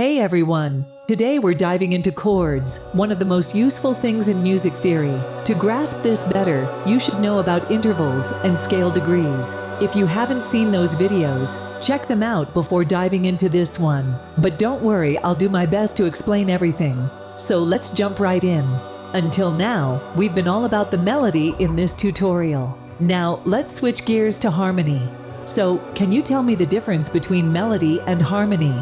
Hey everyone! Today we're diving into chords, one of the most useful things in music theory. To grasp this better, you should know about intervals and scale degrees. If you haven't seen those videos, check them out before diving into this one. But don't worry, I'll do my best to explain everything. So let's jump right in. Until now, we've been all about the melody in this tutorial. Now let's switch gears to harmony. So, can you tell me the difference between melody and harmony?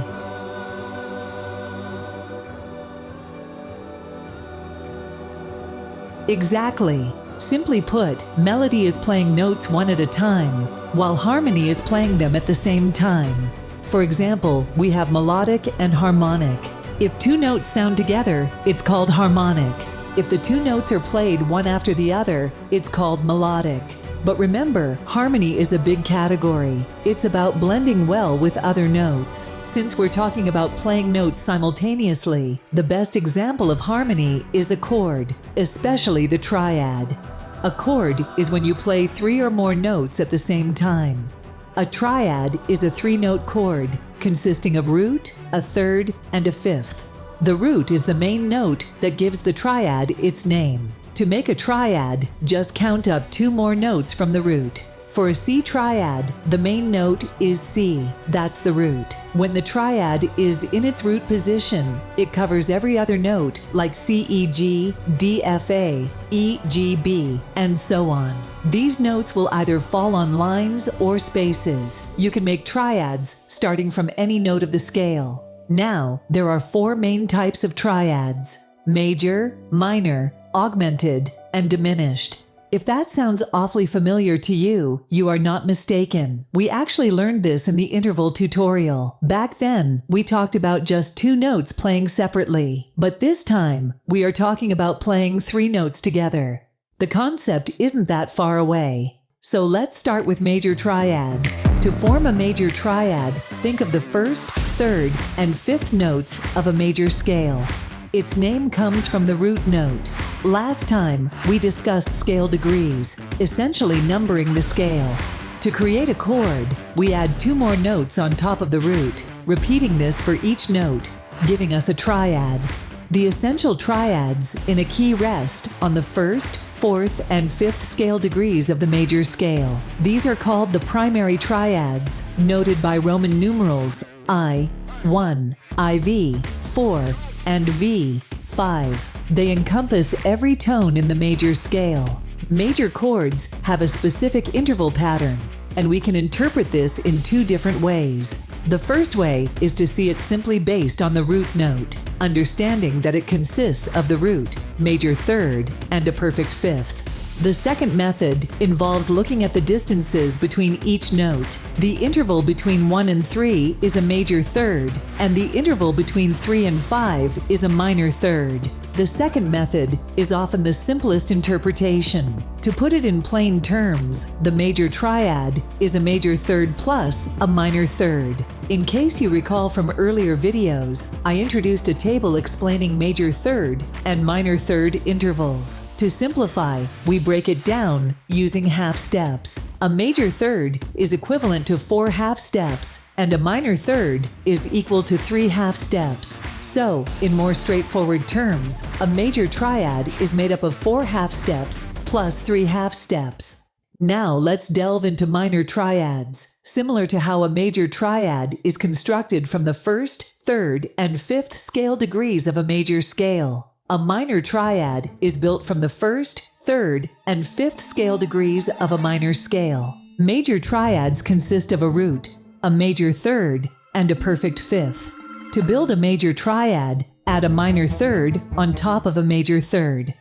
Exactly. Simply put, melody is playing notes one at a time, while harmony is playing them at the same time. For example, we have melodic and harmonic. If two notes sound together, it's called harmonic. If the two notes are played one after the other, it's called melodic. But remember, harmony is a big category. It's about blending well with other notes. Since we're talking about playing notes simultaneously, the best example of harmony is a chord, especially the triad. A chord is when you play three or more notes at the same time. A triad is a three-note chord consisting of root, a third, and a fifth. The root is the main note that gives the triad its name. To make a triad, just count up two more notes from the root. For a C triad, the main note is C, that's the root. When the triad is in its root position, it covers every other note like C, E, G, D, F, A, E, G, B, and so on. These notes will either fall on lines or spaces. You can make triads starting from any note of the scale. Now, there are four main types of triads: major, minor, augmented, and diminished. If that sounds awfully familiar to you, you are not mistaken. We actually learned this in the interval tutorial. Back then, we talked about just two notes playing separately. But this time, we are talking about playing three notes together. The concept isn't that far away. So let's start with major triad. To form a major triad, think of the first, third, and fifth notes of a major scale. Its name comes from the root note. Last time, we discussed scale degrees, essentially numbering the scale. To create a chord, we add two more notes on top of the root, repeating this for each note, giving us a triad. The essential triads in a key rest on the first, fourth, and fifth scale degrees of the major scale. These are called the primary triads, noted by Roman numerals I, 1, IV, 4, and V, 5. They encompass every tone in the major scale. Major chords have a specific interval pattern, and we can interpret this in two different ways. The first way is to see it simply based on the root note, understanding that it consists of the root, major third, and a perfect fifth. The second method involves looking at the distances between each note. The interval between 1 and 3 is a major third, and the interval between 3 and 5 is a minor third. The second method is often the simplest interpretation. To put it in plain terms, the major triad is a major third plus a minor third. In case you recall from earlier videos, I introduced a table explaining major third and minor third intervals. To simplify, we break it down using half steps. A major third is equivalent to 4 half steps, and a minor third is equal to 3 half steps. So, in more straightforward terms, a major triad is made up of 4 half steps plus 3 half steps. Now let's delve into minor triads. Similar to how a major triad is constructed from the first, third, and fifth scale degrees of a major scale, a minor triad is built from the first, third, and fifth scale degrees of a minor scale. Major triads consist of a root, a major third, and a perfect fifth. To build a major triad, add a minor third on top of a major third.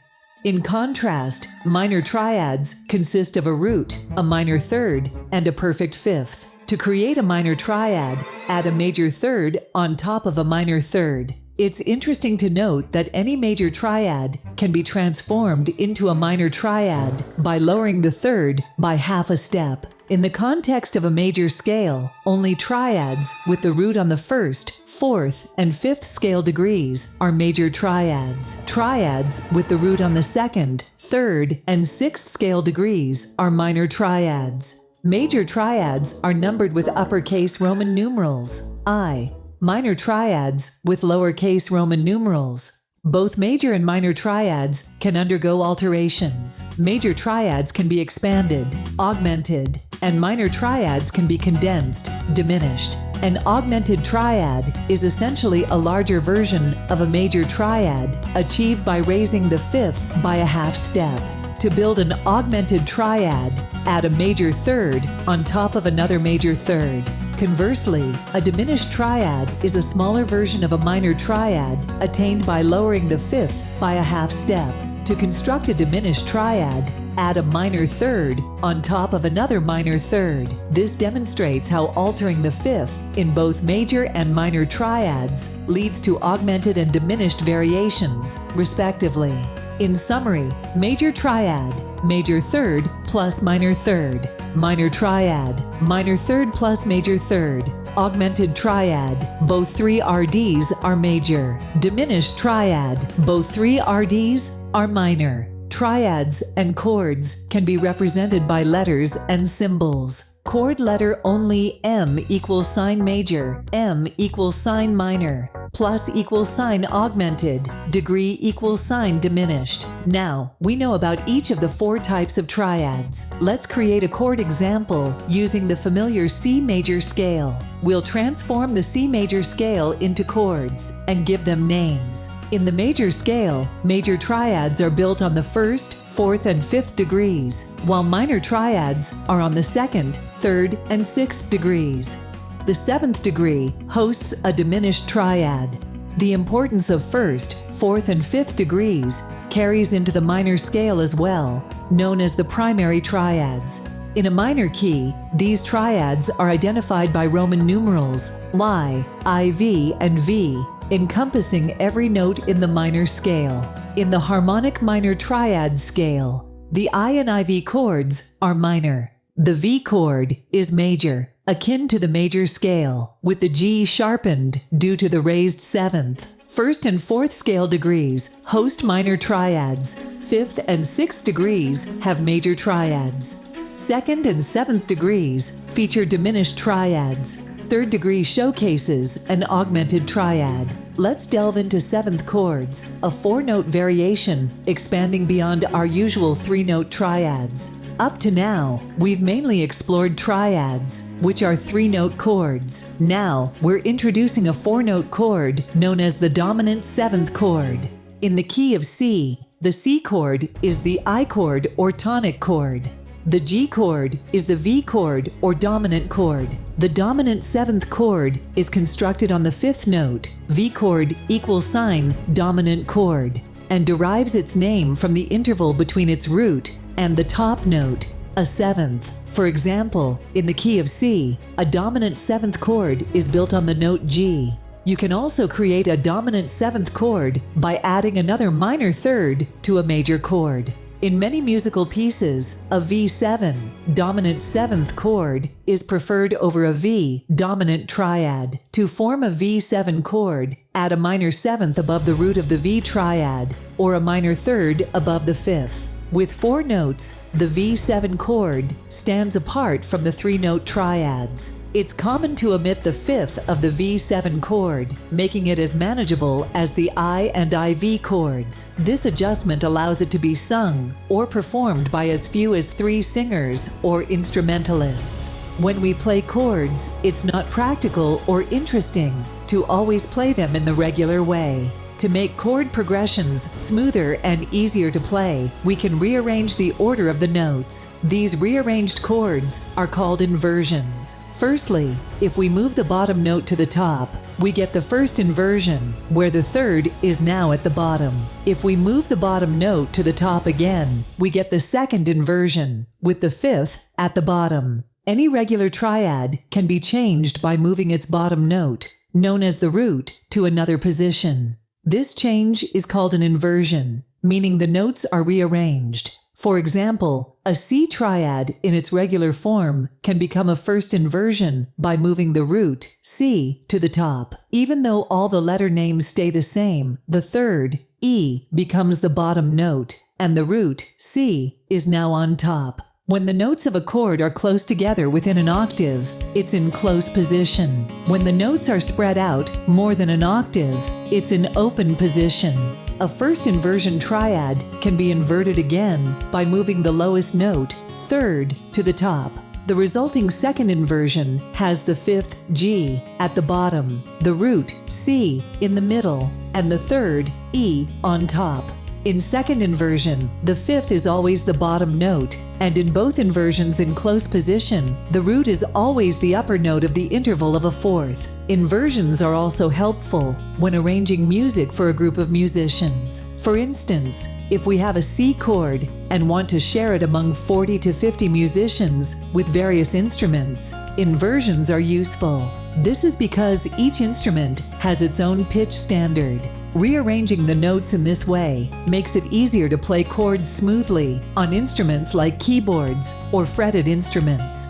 In contrast, minor triads consist of a root, a minor third, and a perfect fifth. To create a minor triad, add a major third on top of a minor third. It's interesting to note that any major triad can be transformed into a minor triad by lowering the third by half a step. In the context of a major scale, only triads with the root on the first, fourth, and fifth scale degrees are major triads. Triads with the root on the second, third, and sixth scale degrees are minor triads. Major triads are numbered with uppercase Roman numerals I, minor triads with lowercase Roman numerals. Both major and minor triads can undergo alterations. Major triads can be expanded, augmented, and minor triads can be condensed, diminished. An augmented triad is essentially a larger version of a major triad, achieved by raising the fifth by a half step. To build an augmented triad, add a major third on top of another major third. Conversely, a diminished triad is a smaller version of a minor triad attained by lowering the fifth by a half step. To construct a diminished triad, add a minor third on top of another minor third. This demonstrates how altering the fifth in both major and minor triads leads to augmented and diminished variations, respectively. In summary, major triad, major third plus minor third. Minor triad, minor third plus major third. Augmented triad, both three RDs are major. Diminished triad, both three RDs are minor. Triads and chords can be represented by letters and symbols. Chord letter only M equals sign major, M equals sign minor, plus equals sign augmented, degree equals sign diminished. Now, we know about each of the four types of triads. Let's create a chord example using the familiar C major scale. We'll transform the C major scale into chords and give them names. In the major scale, major triads are built on the first, fourth, and fifth degrees, while minor triads are on the second, third, and sixth degrees. The seventh degree hosts a diminished triad. The importance of first, fourth, and fifth degrees carries into the minor scale as well, known as the primary triads. In a minor key, these triads are identified by Roman numerals Y, IV, and V, encompassing every note in the minor scale. In the harmonic minor triad scale, the I and IV chords are minor. The V chord is major, akin to the major scale, with the G sharpened due to the raised seventh. First and fourth scale degrees host minor triads. Fifth and sixth degrees have major triads. Second and seventh degrees feature diminished triads. Third degree showcases an augmented triad. Let's delve into seventh chords, a four-note variation expanding beyond our usual three-note triads. Up to now, we've mainly explored triads, which are three-note chords. Now, we're introducing a four-note chord known as the dominant seventh chord. In the key of C, the C chord is the I chord or tonic chord. The G chord is the V chord or dominant chord. The dominant seventh chord is constructed on the fifth note, V chord equals sign dominant chord, and derives its name from the interval between its root and the top note, a seventh. For example, in the key of C, a dominant seventh chord is built on the note G. You can also create a dominant seventh chord by adding another minor third to a major chord. In many musical pieces, a V7, dominant seventh chord, is preferred over a V, dominant triad. To form a V7 chord, add a minor seventh above the root of the V triad, or a minor third above the fifth. With four notes, the V7 chord stands apart from the three-note triads. It's common to omit the fifth of the V7 chord, making it as manageable as the I and IV chords. This adjustment allows it to be sung or performed by as few as 3 singers or instrumentalists. When we play chords, it's not practical or interesting to always play them in the regular way. To make chord progressions smoother and easier to play, we can rearrange the order of the notes. These rearranged chords are called inversions. Firstly, if we move the bottom note to the top, we get the first inversion, where the third is now at the bottom. If we move the bottom note to the top again, we get the second inversion, with the fifth at the bottom. Any regular triad can be changed by moving its bottom note, known as the root, to another position. This change is called an inversion, meaning the notes are rearranged. For example, a C triad in its regular form can become a first inversion by moving the root, C, to the top. Even though all the letter names stay the same, the third, E, becomes the bottom note, and the root, C, is now on top. When the notes of a chord are close together within an octave, it's in close position. When the notes are spread out more than an octave, it's in open position. A first inversion triad can be inverted again by moving the lowest note, third, to the top. The resulting second inversion has the fifth G at the bottom, the root C in the middle, and the third E on top. In second inversion, the fifth is always the bottom note, and in both inversions in close position, the root is always the upper note of the interval of a fourth. Inversions are also helpful when arranging music for a group of musicians. For instance, if we have a C chord and want to share it among 40 to 50 musicians with various instruments, inversions are useful. This is because each instrument has its own pitch standard. Rearranging the notes in this way makes it easier to play chords smoothly on instruments like keyboards or fretted instruments.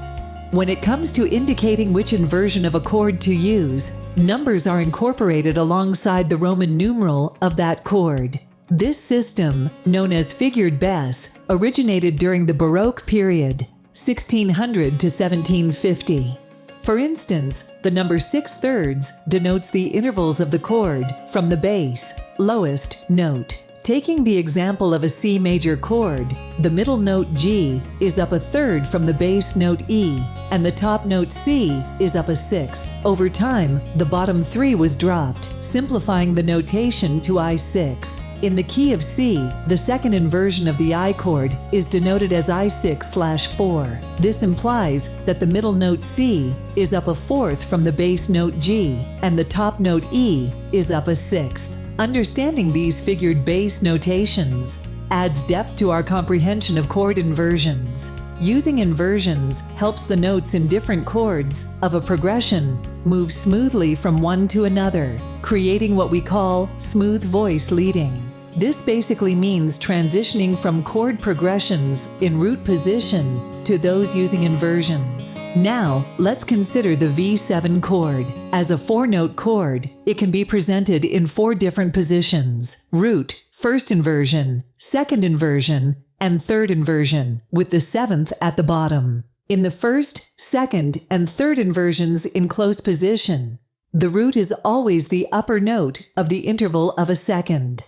When it comes to indicating which inversion of a chord to use, numbers are incorporated alongside the Roman numeral of that chord. This system, known as figured bass, originated during the Baroque period, 1600 to 1750. For instance, the number 6/3 denotes the intervals of the chord from the bass, lowest note. Taking the example of a C major chord, the middle note G is up a third from the bass note E, and the top note C is up a sixth. Over time, the bottom three was dropped, simplifying the notation to I6. In the key of C, the second inversion of the I chord is denoted as I6/4. This implies that the middle note C is up a fourth from the bass note G, and the top note E is up a sixth. Understanding these figured bass notations adds depth to our comprehension of chord inversions. Using inversions helps the notes in different chords of a progression move smoothly from one to another, creating what we call smooth voice leading. This basically means transitioning from chord progressions in root position to those using inversions. Now, let's consider the V7 chord. As a four-note chord, it can be presented in four different positions: root, first inversion, second inversion, and third inversion, with the seventh at the bottom. In the first, second, and third inversions in close position, the root is always the upper note of the interval of a second.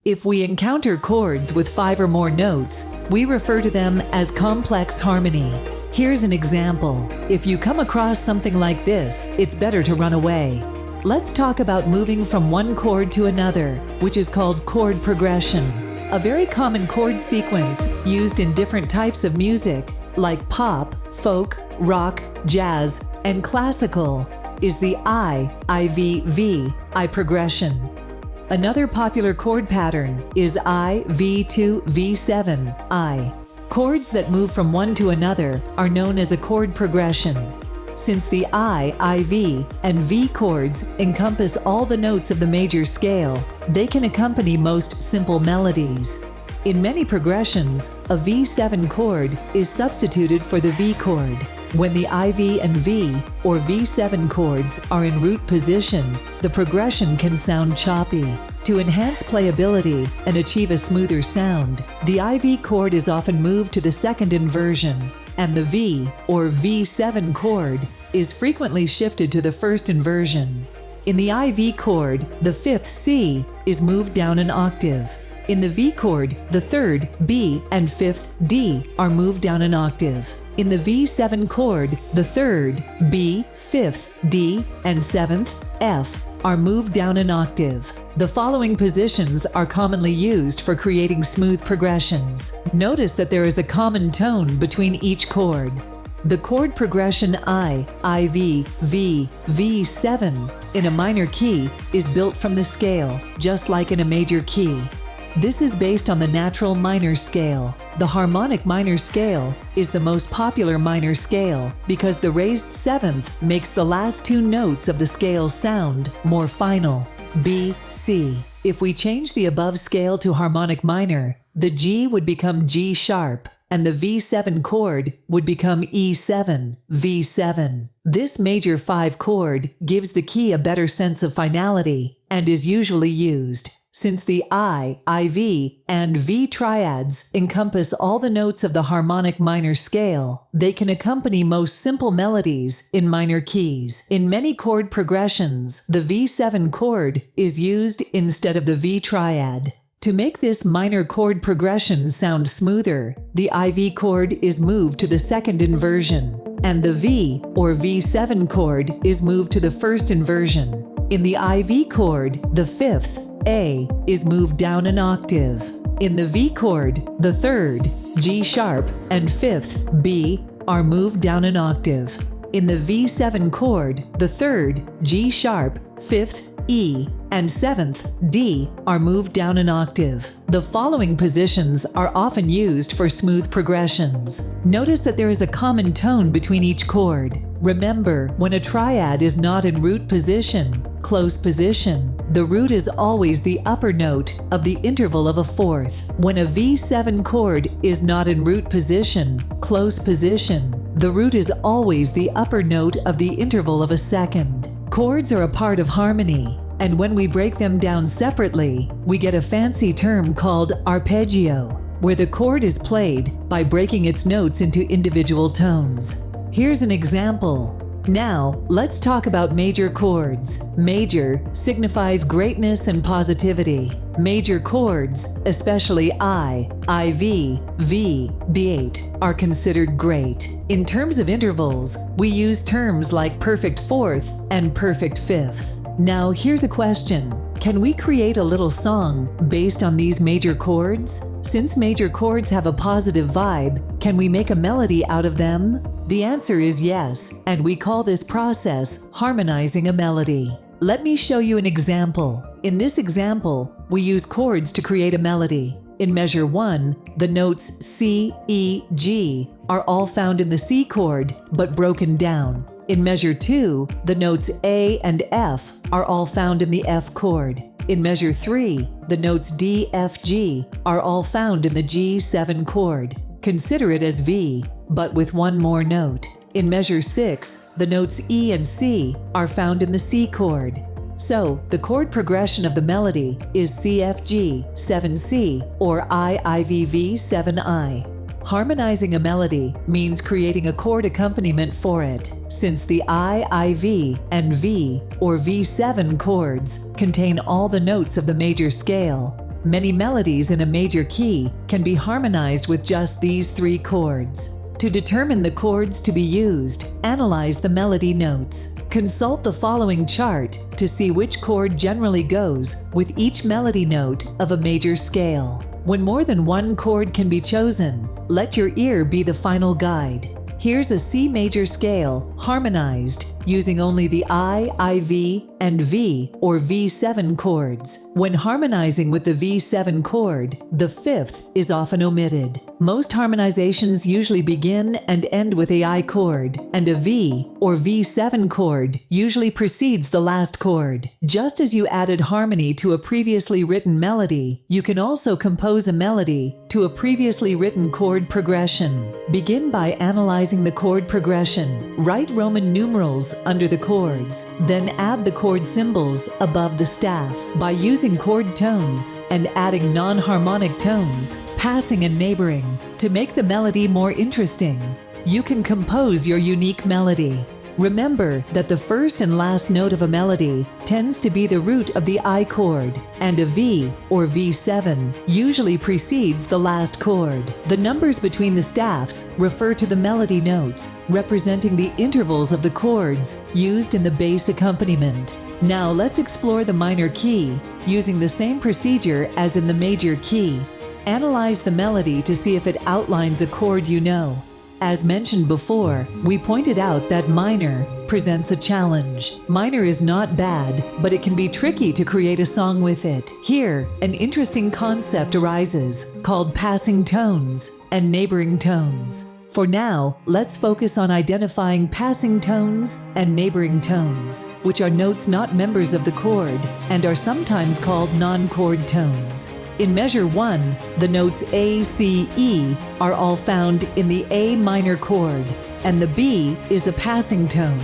If we encounter chords with 5 or more notes, we refer to them as complex harmony. Here's an example. If you come across something like this, it's better to run away. Let's talk about moving from one chord to another, which is called chord progression. A very common chord sequence used in different types of music, like pop, folk, rock, jazz, and classical, is the I-V-V progression. Another popular chord pattern is I-V2-V7, I. Chords that move from one to another are known as a chord progression. Since the I, IV, and V chords encompass all the notes of the major scale, they can accompany most simple melodies. In many progressions, a V7 chord is substituted for the V chord. When the IV and V, or V7 chords, are in root position, the progression can sound choppy. To enhance playability and achieve a smoother sound, the IV chord is often moved to the second inversion, and the V, or V7 chord, is frequently shifted to the first inversion. In the IV chord, the fifth C is moved down an octave. In the V chord, the third B and fifth D are moved down an octave. In the V7 chord, the third B, fifth D, and seventh F are moved down an octave. The following positions are commonly used for creating smooth progressions. Notice that there is a common tone between each chord. The chord progression I, IV, V, V7 in a minor key is built from the scale, just like in a major key. This is based on the natural minor scale. The harmonic minor scale is the most popular minor scale because the raised seventh makes the last two notes of the scale sound more final. B, C. If we change the above scale to harmonic minor, the G would become G sharp, and the V7 chord would become E7, V7. This major 5 chord gives the key a better sense of finality and is usually used. Since the I, IV, and V triads encompass all the notes of the harmonic minor scale, they can accompany most simple melodies in minor keys. In many chord progressions, the V7 chord is used instead of the V triad. To make this minor chord progression sound smoother, the IV chord is moved to the second inversion, and the V or V7 chord is moved to the first inversion. In the IV chord, the fifth, A, is moved down an octave. In the V chord, the third, G sharp, and fifth, B, are moved down an octave. In the V7 chord, the third, G sharp, fifth, E, and seventh, D, are moved down an octave. The following positions are often used for smooth progressions. Notice that there is a common tone between each chord. Remember, when a triad is not in root position, close position, the root is always the upper note of the interval of a fourth. When a V7 chord is not in root position, close position, the root is always the upper note of the interval of a second. Chords are a part of harmony, and when we break them down separately, we get a fancy term called arpeggio, where the chord is played by breaking its notes into individual tones. Here's an example. Now, let's talk about major chords. Major signifies greatness and positivity. Major chords, especially I, IV, V, B8, are considered great. In terms of intervals, we use terms like perfect fourth and perfect fifth. Now, here's a question. Can we create a little song based on these major chords? Since major chords have a positive vibe, can we make a melody out of them? The answer is yes, and we call this process harmonizing a melody. Let me show you an example. In this example, we use chords to create a melody. In measure 1, the notes C, E, G are all found in the C chord, but broken down. In measure 2, the notes A and F are all found in the F chord. In measure 3, the notes D, F, G are all found in the G7 chord. Consider it as V, but with one more note. In measure 6, the notes E and C are found in the C chord. So, the chord progression of the melody is CFG, 7C, or IIVV, 7I. Harmonizing a melody means creating a chord accompaniment for it. Since the I, IV, and V, or V7 chords, contain all the notes of the major scale, many melodies in a major key can be harmonized with just these three chords. To determine the chords to be used, analyze the melody notes. Consult the following chart to see which chord generally goes with each melody note of a major scale. When more than one chord can be chosen, let your ear be the final guide. Here's a C major scale, harmonized, using only the I, IV, and V or V7 chords. When harmonizing with the V7 chord, the fifth is often omitted. Most harmonizations usually begin and end with a I chord, and a V or V7 chord usually precedes the last chord. Just as you added harmony to a previously written melody, you can also compose a melody to a previously written chord progression. Begin by analyzing the chord progression. Write Roman numerals under the chords, then add the chord symbols above the staff. By using chord tones and adding non-harmonic tones, passing and neighboring, to make the melody more interesting, you can compose your unique melody. Remember that the first and last note of a melody tends to be the root of the I chord, and a V or V7 usually precedes the last chord. The numbers between the staffs refer to the melody notes, representing the intervals of the chords used in the bass accompaniment. Now let's explore the minor key using the same procedure as in the major key. Analyze the melody to see if it outlines a chord you know. As mentioned before, we pointed out that minor presents a challenge. Minor is not bad, but it can be tricky to create a song with it. Here, an interesting concept arises called passing tones and neighboring tones. For now, let's focus on identifying passing tones and neighboring tones, which are notes not members of the chord and are sometimes called non-chord tones. In measure 1, the notes A, C, E are all found in the A minor chord, and the B is a passing tone.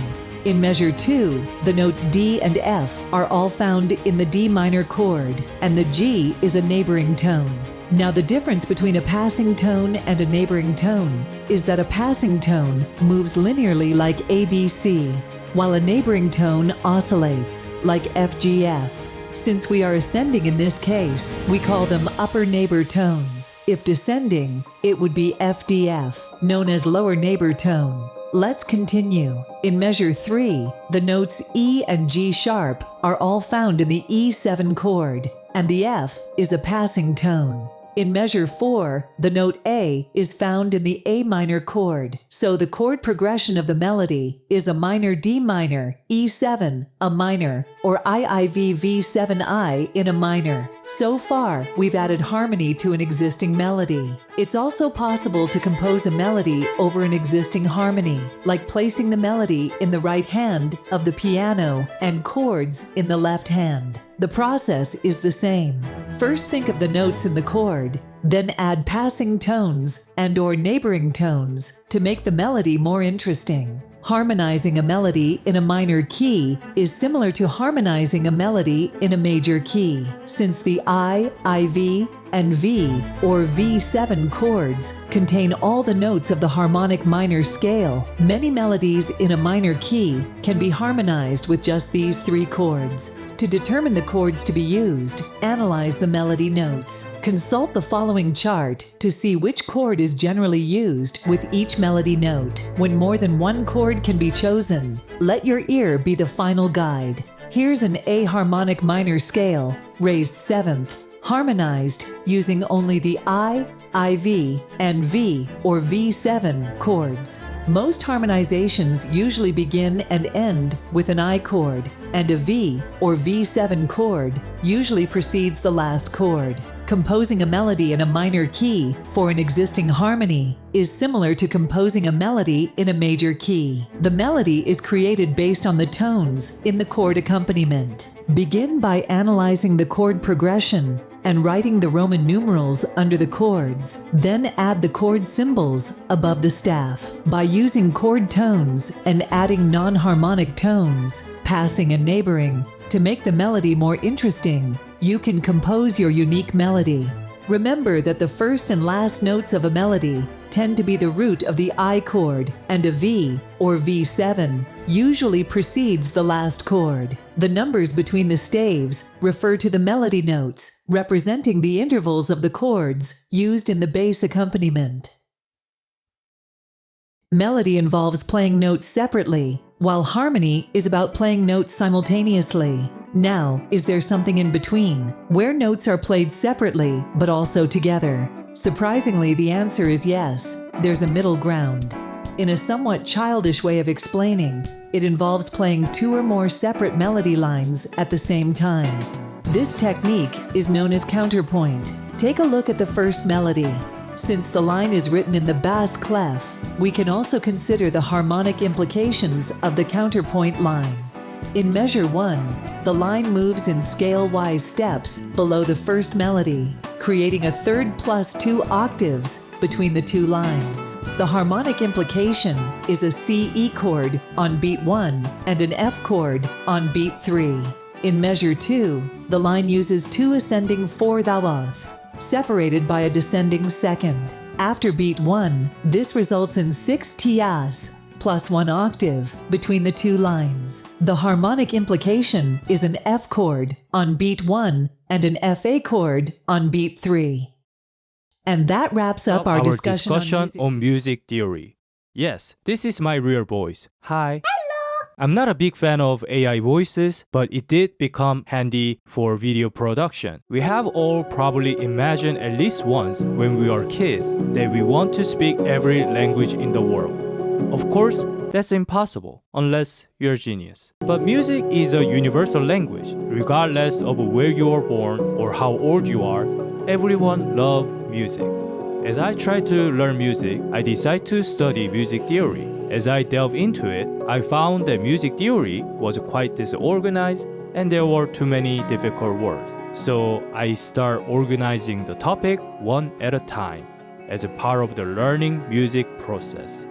In measure 2, the notes D and F are all found in the D minor chord, and the G is a neighboring tone. Now, the difference between a passing tone and a neighboring tone is that a passing tone moves linearly like ABC, while a neighboring tone oscillates like FGF. Since we are ascending in this case, we call them upper neighbor tones. If descending, it would be FDF, known as lower neighbor tone. Let's continue. In measure 3, the notes E and G sharp are all found in the E7 chord, and the F is a passing tone. In measure 4, the note A is found in the A minor chord, so the chord progression of the melody is a minor D minor, E7, a minor, or IIV-V7I in a minor. So far, we've added harmony to an existing melody. It's also possible to compose a melody over an existing harmony, like placing the melody in the right hand of the piano and chords in the left hand. The process is the same. First, think of the notes in the chord, then add passing tones and/or neighboring tones to make the melody more interesting. Harmonizing a melody in a minor key is similar to harmonizing a melody in a major key. Since the I, IV, and V, or V7 chords contain all the notes of the harmonic minor scale, many melodies in a minor key can be harmonized with just these 3 chords. To determine the chords to be used, analyze the melody notes. Consult the following chart to see which chord is generally used with each melody note. When more than one chord can be chosen, let your ear be the final guide. Here's an A harmonic minor scale, raised 7th, harmonized using only the I, IV, and V or V7 chords. Most harmonizations usually begin and end with an I chord, and a V or V7 chord usually precedes the last chord. Composing a melody in a minor key for an existing harmony is similar to composing a melody in a major key. The melody is created based on the tones in the chord accompaniment. Begin by analyzing the chord progression and writing the Roman numerals under the chords. Then add the chord symbols above the staff. By using chord tones and adding non-harmonic tones, passing and neighboring, to make the melody more interesting, you can compose your unique melody. Remember that the first and last notes of a melody tend to be the root of the I chord, and a V, or V7, usually precedes the last chord. The numbers between the staves refer to the melody notes, representing the intervals of the chords used in the bass accompaniment. Melody involves playing notes separately, while harmony is about playing notes simultaneously. Now, is there something in between, where notes are played separately but also together? Surprisingly, the answer is yes, there's a middle ground. In a somewhat childish way of explaining, it involves playing 2 or more separate melody lines at the same time. This technique is known as counterpoint. Take a look at the first melody. Since the line is written in the bass clef, we can also consider the harmonic implications of the counterpoint line. In measure 1, the line moves in scale-wise steps below the first melody, creating a third plus 2 octaves between the 2 lines. The harmonic implication is a C-E chord on beat 1 and an F chord on beat 3. In measure 2, the line uses 2 ascending 4/4ths, separated by a descending second. After beat 1, this results in 6 tias plus 1 octave between the 2 lines. The harmonic implication is an F chord on beat 1 and an FA chord on beat 3. And that wraps up our discussion on music theory. Yes, this is my real voice. Hi. I'm not a big fan of AI voices, but it did become handy for video production. We have all probably imagined at least once when we were kids that we want to speak every language in the world. Of course, that's impossible unless you're a genius. But music is a universal language. Regardless of where you were born or how old you are, everyone loves music. As I try to learn music, I decided to study music theory. As I delved into it, I found that music theory was quite disorganized and there were too many difficult words. So I start organizing the topic one at a time as a part of the learning music process.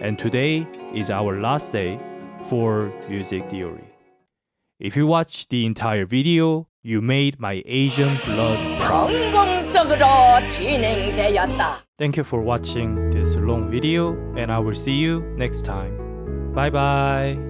And today is our last day. for music theory. If you watch the entire video, you made my Asian blood. 성공적으로 진행되었다. Thank you for watching this long video, and I will see you next time. Bye bye.